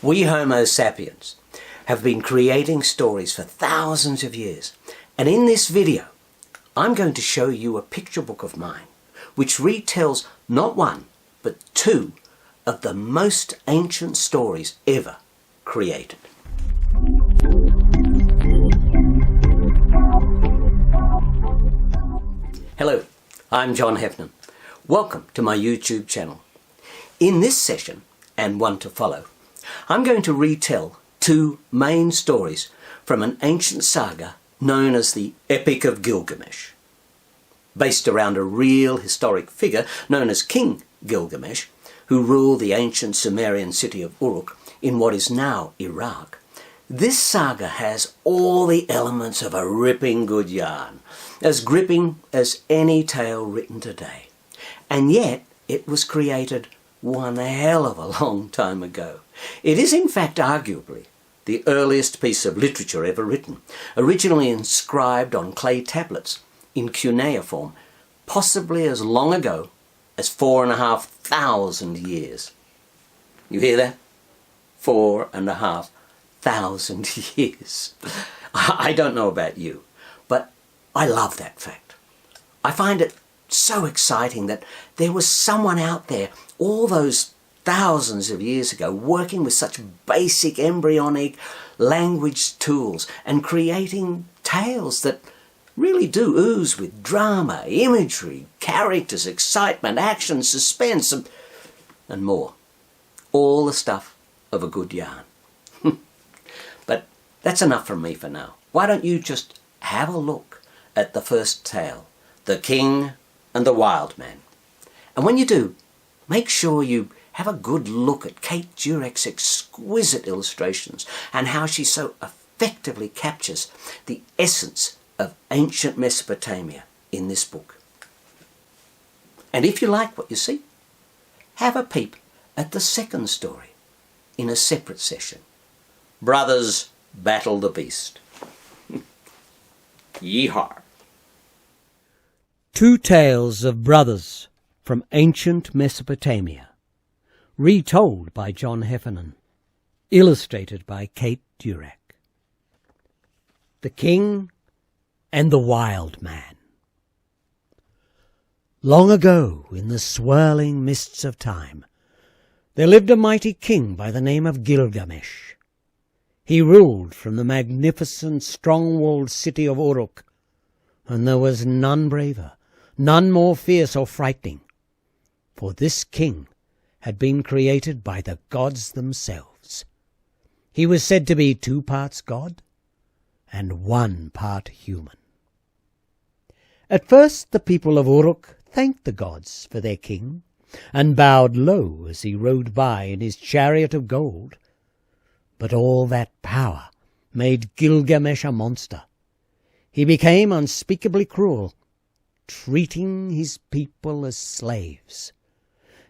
We Homo sapiens have been creating stories for thousands of years, and in this video I'm going to show you a picture book of mine which retells not one but two of the most ancient stories ever created. Hello, I'm John Heffernan. Welcome to my YouTube channel. In this session, and one to follow, I'm going to retell two main stories from an ancient saga known as the Epic of Gilgamesh. Based around a real historic figure known as King Gilgamesh, who ruled the ancient Sumerian city of Uruk in what is now Iraq, this saga has all the elements of a ripping good yarn, as gripping as any tale written today. And yet it was created one hell of a long time ago. It is in fact arguably the earliest piece of literature ever written, originally inscribed on clay tablets in cuneiform, possibly as long ago as 4,500 years. You hear that? 4,500 years. I don't know about you, but I love that fact. I find it so exciting that there was someone out there all those thousands of years ago working with such basic embryonic language tools and creating tales that really do ooze with drama, imagery, characters, excitement, action, suspense, and more. All the stuff of a good yarn. But that's enough from me for now. Why don't you just have a look at the first tale, The King and the Wild Man. And when you do, make sure you have a good look at Kate Durack's exquisite illustrations and how she so effectively captures the essence of ancient Mesopotamia in this book. And if you like what you see, have a peep at the second story in a separate session. Brothers Battle the Beast. Yeehaw! Two tales of brothers from ancient Mesopotamia, retold by John Heffernan, illustrated by Kate Durack. The King and the Wild Man. Long ago, in the swirling mists of time, there lived a mighty king by the name of Gilgamesh. He ruled from the magnificent strong-walled city of Uruk, and there was none braver, none more fierce or frightening, for this king had been created by the gods themselves. He was said to be 2 parts God and 1 part human. At first the people of Uruk thanked the gods for their king, and bowed low as he rode by in his chariot of gold. But all that power made Gilgamesh a monster. He became unspeakably cruel, treating his people as slaves.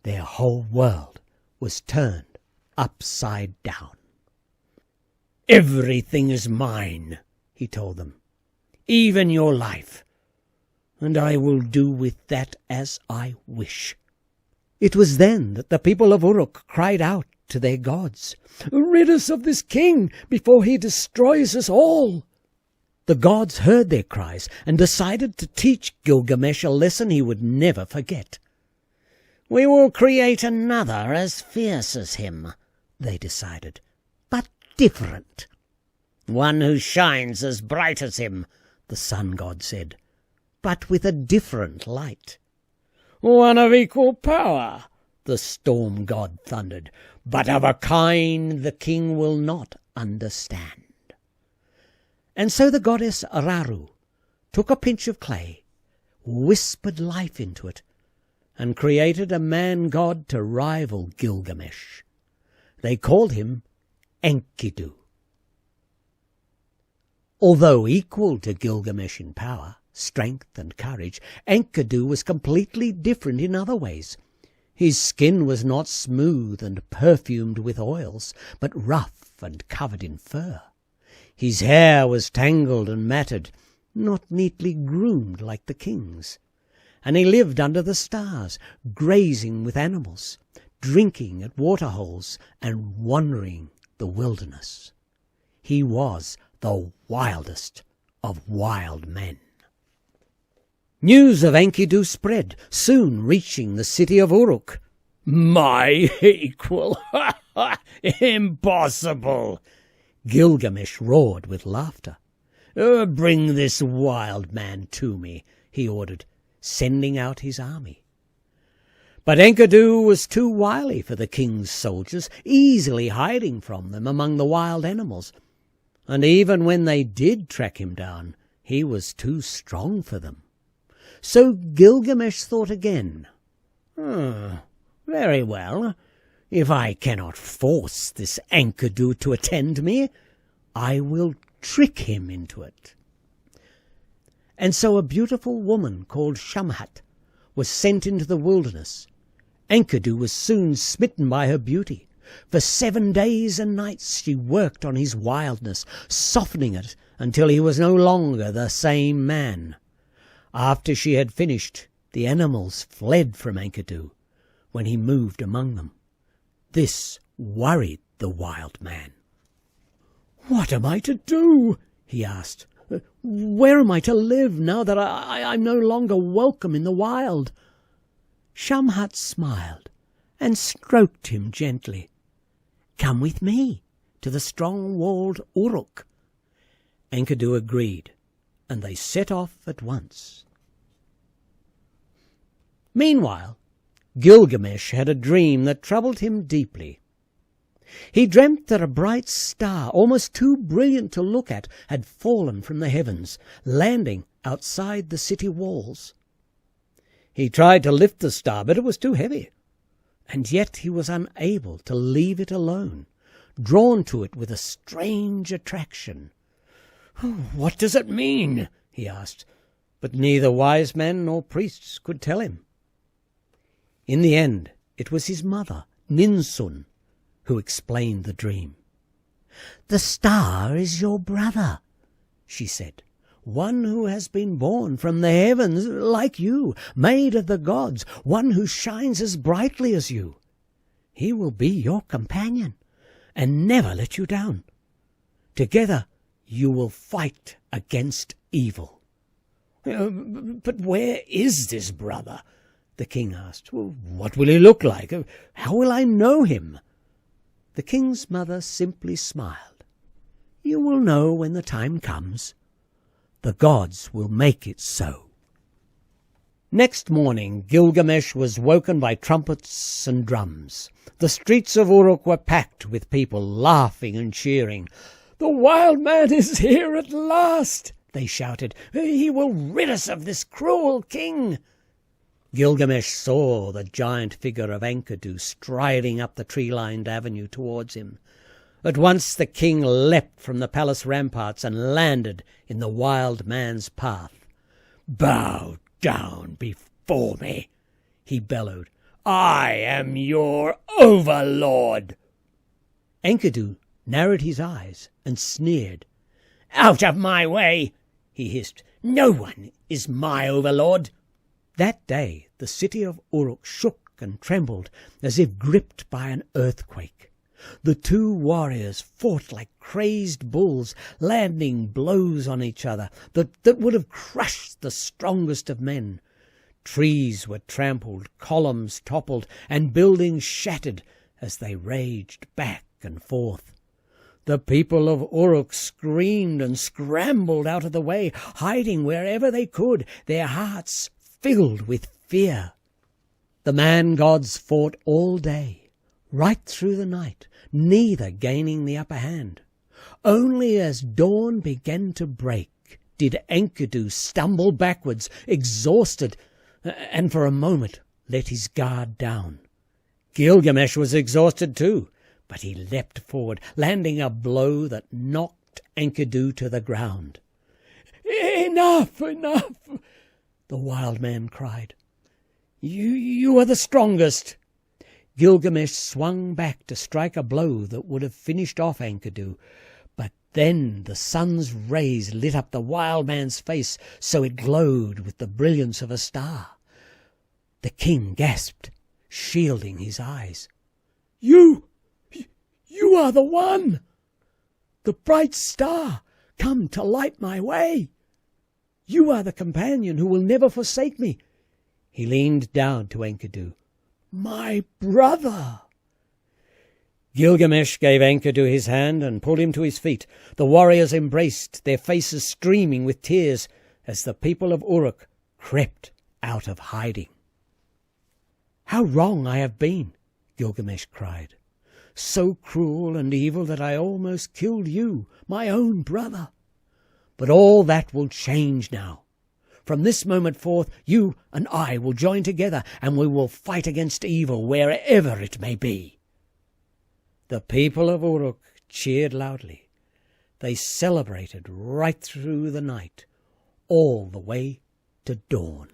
Their whole world was turned upside down. "Everything is mine," he told them, "even your life, and I will do with that as I wish." It was then that the people of Uruk cried out to their gods, "Rid us of this king before he destroys us all." The gods heard their cries and decided to teach Gilgamesh a lesson he would never forget. "We will create another as fierce as him," they decided, "but different. One who shines as bright as him," the sun god said, "but with a different light." "One of equal power," the storm god thundered, "but of a kind the king will not understand." And so the goddess Araru took a pinch of clay, whispered life into it, and created a man-god to rival Gilgamesh. They called him Enkidu. Although equal to Gilgamesh in power, strength and courage, Enkidu was completely different in other ways. His skin was not smooth and perfumed with oils, but rough and covered in fur. His hair was tangled and matted, not neatly groomed like the king's. And he lived under the stars, grazing with animals, drinking at waterholes, and wandering the wilderness. He was the wildest of wild men. News of Enkidu spread, soon reaching the city of Uruk. "My equal! Impossible!" Gilgamesh roared with laughter. "Bring this wild man to me," he ordered, sending out his army. But Enkidu was too wily for the king's soldiers, easily hiding from them among the wild animals. And even when they did track him down, he was too strong for them. So Gilgamesh thought again. Very well. If I cannot force this Enkidu to attend me, I will trick him into it. And so a beautiful woman called Shamhat was sent into the wilderness. Enkidu was soon smitten by her beauty. For 7 days and nights she worked on his wildness, softening it until he was no longer the same man. After she had finished, the animals fled from Enkidu when he moved among them. This worried the wild man. "What am I to do?" he asked. "Where am I to live now that I'm no longer welcome in the wild?" Shamhat smiled and stroked him gently. "Come with me to the strong-walled Uruk." Enkidu agreed, and they set off at once. Meanwhile, Gilgamesh had a dream that troubled him deeply. He dreamt that a bright star, almost too brilliant to look at, had fallen from the heavens, landing outside the city walls. He tried to lift the star, but it was too heavy, and yet he was unable to leave it alone, drawn to it with a strange attraction. "What does it mean?" he asked, but neither wise men nor priests could tell him. In the end, it was his mother, Ninsun, who explained the dream. "The star is your brother," she said, "one who has been born from the heavens like you, made of the gods, one who shines as brightly as you. He will be your companion and never let you down. Together you will fight against evil." "But where is this brother?" the king asked. "What will he look like? How will I know him?" The king's mother simply smiled. "You will know when the time comes. The gods will make it so." Next morning, Gilgamesh was woken by trumpets and drums. The streets of Uruk were packed with people laughing and cheering. "The wild man is here at last," they shouted. "He will rid us of this cruel king." Gilgamesh saw the giant figure of Enkidu striding up the tree-lined avenue towards him. At once the king leapt from the palace ramparts and landed in the wild man's path. "Bow down before me," he bellowed. "I am your overlord." Enkidu narrowed his eyes and sneered. "Out of my way," he hissed. "No one is my overlord." That day the city of Uruk shook and trembled as if gripped by an earthquake. The two warriors fought like crazed bulls, landing blows on each other that would have crushed the strongest of men. Trees were trampled, columns toppled, and buildings shattered as they raged back and forth. The people of Uruk screamed and scrambled out of the way, hiding wherever they could, their hearts filled with fear. The man-gods fought all day, right through the night, neither gaining the upper hand. Only as dawn began to break did Enkidu stumble backwards, exhausted, and for a moment let his guard down. Gilgamesh was exhausted too, but he leapt forward, landing a blow that knocked Enkidu to the ground. "Enough, enough!" the wild man cried. You are the strongest." Gilgamesh swung back to strike a blow that would have finished off Enkidu, but then the sun's rays lit up the wild man's face so it glowed with the brilliance of a star. The king gasped, shielding his eyes. You are the one! The bright star, come to light my way! You are the companion who will never forsake me." He leaned down to Enkidu. "My brother!" Gilgamesh gave Enkidu his hand and pulled him to his feet. The warriors embraced, their faces streaming with tears, as the people of Uruk crept out of hiding. "How wrong I have been," Gilgamesh cried. "So cruel and evil that I almost killed you, my own brother. But all that will change now. From this moment forth, you and I will join together, and we will fight against evil wherever it may be." The people of Uruk cheered loudly. They celebrated right through the night, all the way to dawn.